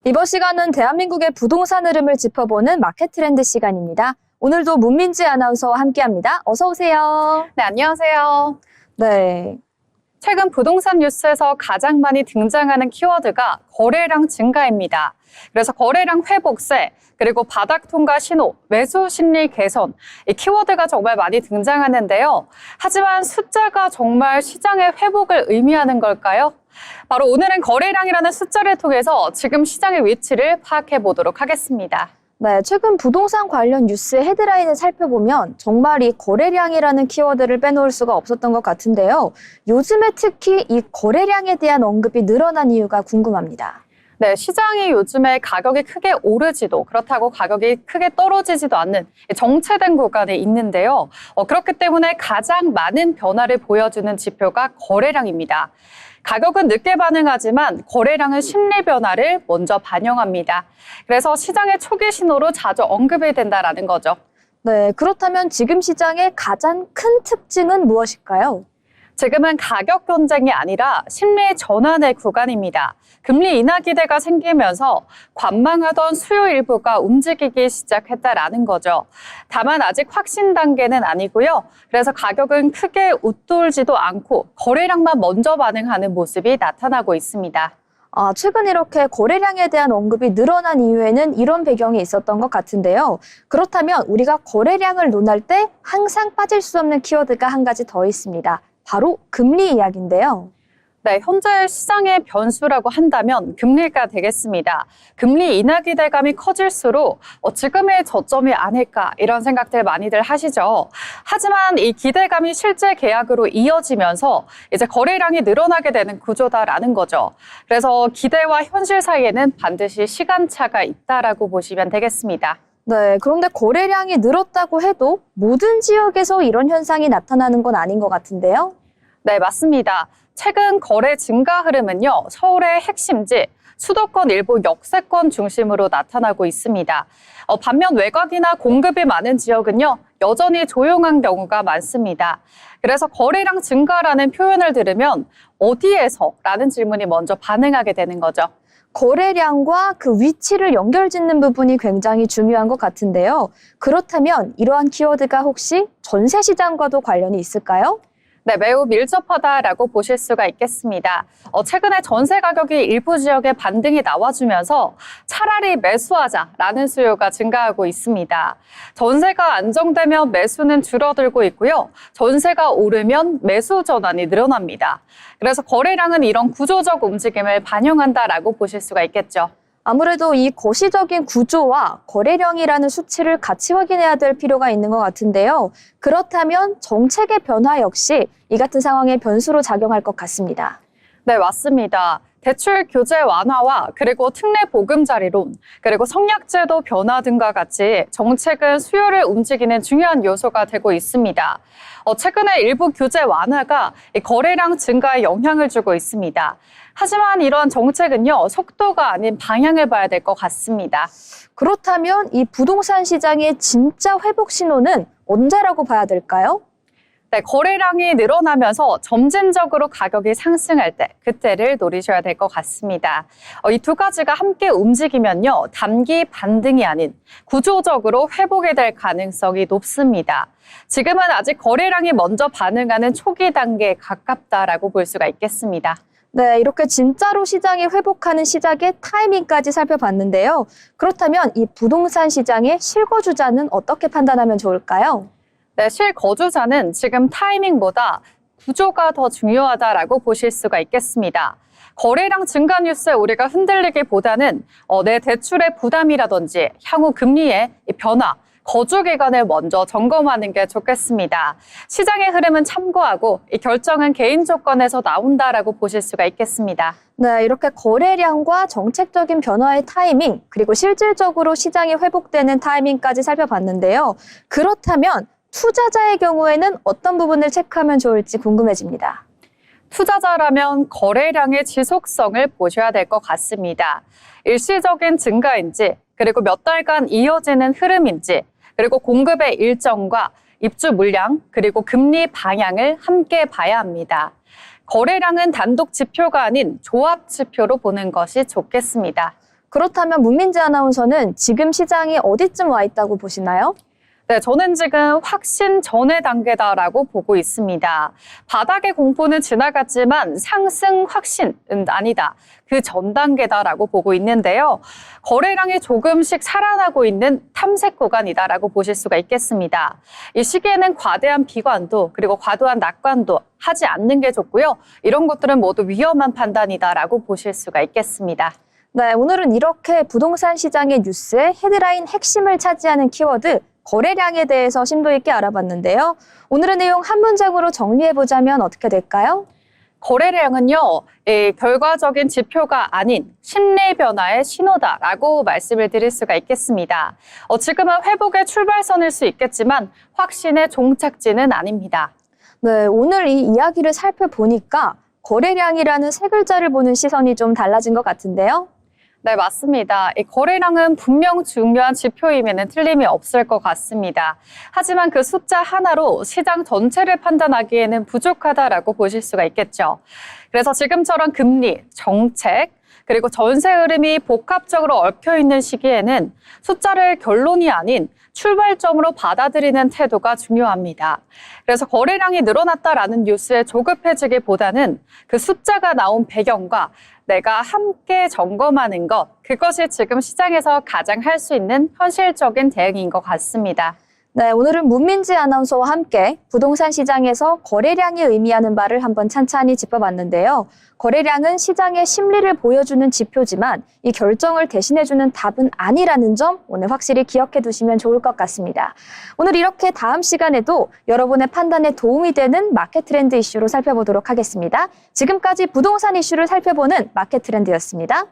이번 시간은 대한민국의 부동산 흐름을 짚어보는 마켓 트렌드 시간입니다. 오늘도 문민지 아나운서와 함께합니다. 어서 오세요. 네, 안녕하세요. 네. 최근 부동산 뉴스에서 가장 많이 등장하는 키워드가 거래량 증가입니다. 그래서 거래량 회복세, 그리고 바닥 통과 신호, 매수 심리 개선, 이 키워드가 정말 많이 등장하는데요. 하지만 숫자가 정말 시장의 회복을 의미하는 걸까요? 바로 오늘은 거래량이라는 숫자를 통해서 지금 시장의 위치를 파악해 보도록 하겠습니다. 네, 최근 부동산 관련 뉴스의 헤드라인을 살펴보면 정말 이 거래량이라는 키워드를 빼놓을 수가 없었던 것 같은데요. 요즘에 특히 이 거래량에 대한 언급이 늘어난 이유가 궁금합니다. 네, 시장이 요즘에 가격이 크게 오르지도 그렇다고 가격이 크게 떨어지지도 않는 정체된 구간에 있는데요. 그렇기 때문에 가장 많은 변화를 보여주는 지표가 거래량입니다. 가격은 늦게 반응하지만 거래량은 심리 변화를 먼저 반영합니다. 그래서 시장의 초기 신호로 자주 언급이 된다는 거죠. 네, 그렇다면 지금 시장의 가장 큰 특징은 무엇일까요? 지금은 가격 경쟁이 아니라 심리 전환의 구간입니다. 금리 인하 기대가 생기면서 관망하던 수요 일부가 움직이기 시작했다라는 거죠. 다만 아직 확신 단계는 아니고요. 그래서 가격은 크게 웃돌지도 않고 거래량만 먼저 반응하는 모습이 나타나고 있습니다. 최근 이렇게 거래량에 대한 언급이 늘어난 이유에는 이런 배경이 있었던 것 같은데요. 그렇다면 우리가 거래량을 논할 때 항상 빠질 수 없는 키워드가 한 가지 더 있습니다. 바로 금리 이야기인데요. 네, 현재 시장의 변수라고 한다면 금리가 되겠습니다. 금리 인하 기대감이 커질수록 지금의 저점이 아닐까 이런 생각들 많이들 하시죠. 하지만 이 기대감이 실제 계약으로 이어지면서 이제 거래량이 늘어나게 되는 구조다라는 거죠. 그래서 기대와 현실 사이에는 반드시 시간차가 있다라고 보시면 되겠습니다. 네, 그런데 거래량이 늘었다고 해도 모든 지역에서 이런 현상이 나타나는 건 아닌 것 같은데요? 네, 맞습니다. 최근 거래 증가 흐름은요, 서울의 핵심지, 수도권 일부 역세권 중심으로 나타나고 있습니다. 반면 외곽이나 공급이 많은 지역은요, 여전히 조용한 경우가 많습니다. 그래서 거래량 증가라는 표현을 들으면 어디에서? 라는 질문이 먼저 반응하게 되는 거죠. 거래량과 그 위치를 연결짓는 부분이 굉장히 중요한 것 같은데요. 그렇다면 이러한 키워드가 혹시 전세 시장과도 관련이 있을까요? 네, 매우 밀접하다라고 보실 수가 있겠습니다. 최근에 전세 가격이 일부 지역에 반등이 나와주면서 차라리 매수하자라는 수요가 증가하고 있습니다. 전세가 안정되면 매수는 줄어들고 있고요. 전세가 오르면 매수 전환이 늘어납니다. 그래서 거래량은 이런 구조적 움직임을 반영한다라고 보실 수가 있겠죠. 아무래도 이 거시적인 구조와 거래량이라는 수치를 같이 확인해야 될 필요가 있는 것 같은데요. 그렇다면 정책의 변화 역시 이 같은 상황의 변수로 작용할 것 같습니다. 네, 맞습니다. 대출 규제 완화와 그리고 특례 보금자리론, 그리고 성약제도 변화 등과 같이 정책은 수요를 움직이는 중요한 요소가 되고 있습니다. 최근에 일부 규제 완화가 거래량 증가에 영향을 주고 있습니다. 하지만 이런 정책은요, 속도가 아닌 방향을 봐야 될 것 같습니다. 그렇다면 이 부동산 시장의 진짜 회복 신호는 언제라고 봐야 될까요? 네, 거래량이 늘어나면서 점진적으로 가격이 상승할 때 그때를 노리셔야 될 것 같습니다. 이 두 가지가 함께 움직이면요, 단기 반등이 아닌 구조적으로 회복이 될 가능성이 높습니다. 지금은 아직 거래량이 먼저 반응하는 초기 단계에 가깝다라고 볼 수가 있겠습니다. 네, 이렇게 진짜로 시장이 회복하는 시작의 타이밍까지 살펴봤는데요. 그렇다면 이 부동산 시장의 실거주자는 어떻게 판단하면 좋을까요? 네, 실거주자는 지금 타이밍보다 구조가 더 중요하다라고 보실 수가 있겠습니다. 거래량 증가 뉴스에 우리가 흔들리기보다는 내 대출의 부담이라든지 향후 금리의 변화, 거주 기간을 먼저 점검하는 게 좋겠습니다. 시장의 흐름은 참고하고 이 결정은 개인 조건에서 나온다라고 보실 수가 있겠습니다. 네, 이렇게 거래량과 정책적인 변화의 타이밍, 그리고 실질적으로 시장이 회복되는 타이밍까지 살펴봤는데요. 그렇다면 투자자의 경우에는 어떤 부분을 체크하면 좋을지 궁금해집니다. 투자자라면 거래량의 지속성을 보셔야 될 것 같습니다. 일시적인 증가인지, 그리고 몇 달간 이어지는 흐름인지, 그리고 공급의 일정과 입주 물량, 그리고 금리 방향을 함께 봐야 합니다. 거래량은 단독 지표가 아닌 조합 지표로 보는 것이 좋겠습니다. 그렇다면 문민지 아나운서는 지금 시장이 어디쯤 와 있다고 보시나요? 네, 저는 지금 확신 전의 단계다라고 보고 있습니다. 바닥의 공포는 지나갔지만 상승 확신은 아니다. 그 전 단계다라고 보고 있는데요. 거래량이 조금씩 살아나고 있는 탐색 구간이다라고 보실 수가 있겠습니다. 이 시기에는 과대한 비관도 그리고 과도한 낙관도 하지 않는 게 좋고요. 이런 것들은 모두 위험한 판단이다라고 보실 수가 있겠습니다. 네, 오늘은 이렇게 부동산 시장의 뉴스의 헤드라인 핵심을 차지하는 키워드 거래량에 대해서 심도 있게 알아봤는데요. 오늘의 내용 한 문장으로 정리해보자면 어떻게 될까요? 거래량은요, 결과적인 지표가 아닌 심리 변화의 신호다라고 말씀을 드릴 수가 있겠습니다. 지금은 회복의 출발선일 수 있겠지만 확신의 종착지는 아닙니다. 네, 오늘 이 이야기를 살펴보니까 거래량이라는 세 글자를 보는 시선이 좀 달라진 것 같은데요. 네, 맞습니다. 이 거래량은 분명 중요한 지표임에는 틀림이 없을 것 같습니다. 하지만 그 숫자 하나로 시장 전체를 판단하기에는 부족하다라고 보실 수가 있겠죠. 그래서 지금처럼 금리, 정책, 그리고 전세 흐름이 복합적으로 얽혀 있는 시기에는 숫자를 결론이 아닌 출발점으로 받아들이는 태도가 중요합니다. 그래서 거래량이 늘어났다라는 뉴스에 조급해지기보다는 그 숫자가 나온 배경과 내가 함께 점검하는 것, 그것이 지금 시장에서 가장 할 수 있는 현실적인 대응인 것 같습니다. 네, 오늘은 문민지 아나운서와 함께 부동산 시장에서 거래량이 의미하는 바를 한번 찬찬히 짚어봤는데요. 거래량은 시장의 심리를 보여주는 지표지만 이 결정을 대신해주는 답은 아니라는 점 오늘 확실히 기억해 두시면 좋을 것 같습니다. 오늘 이렇게 다음 시간에도 여러분의 판단에 도움이 되는 마켓 트렌드 이슈로 살펴보도록 하겠습니다. 지금까지 부동산 이슈를 살펴보는 마켓 트렌드였습니다.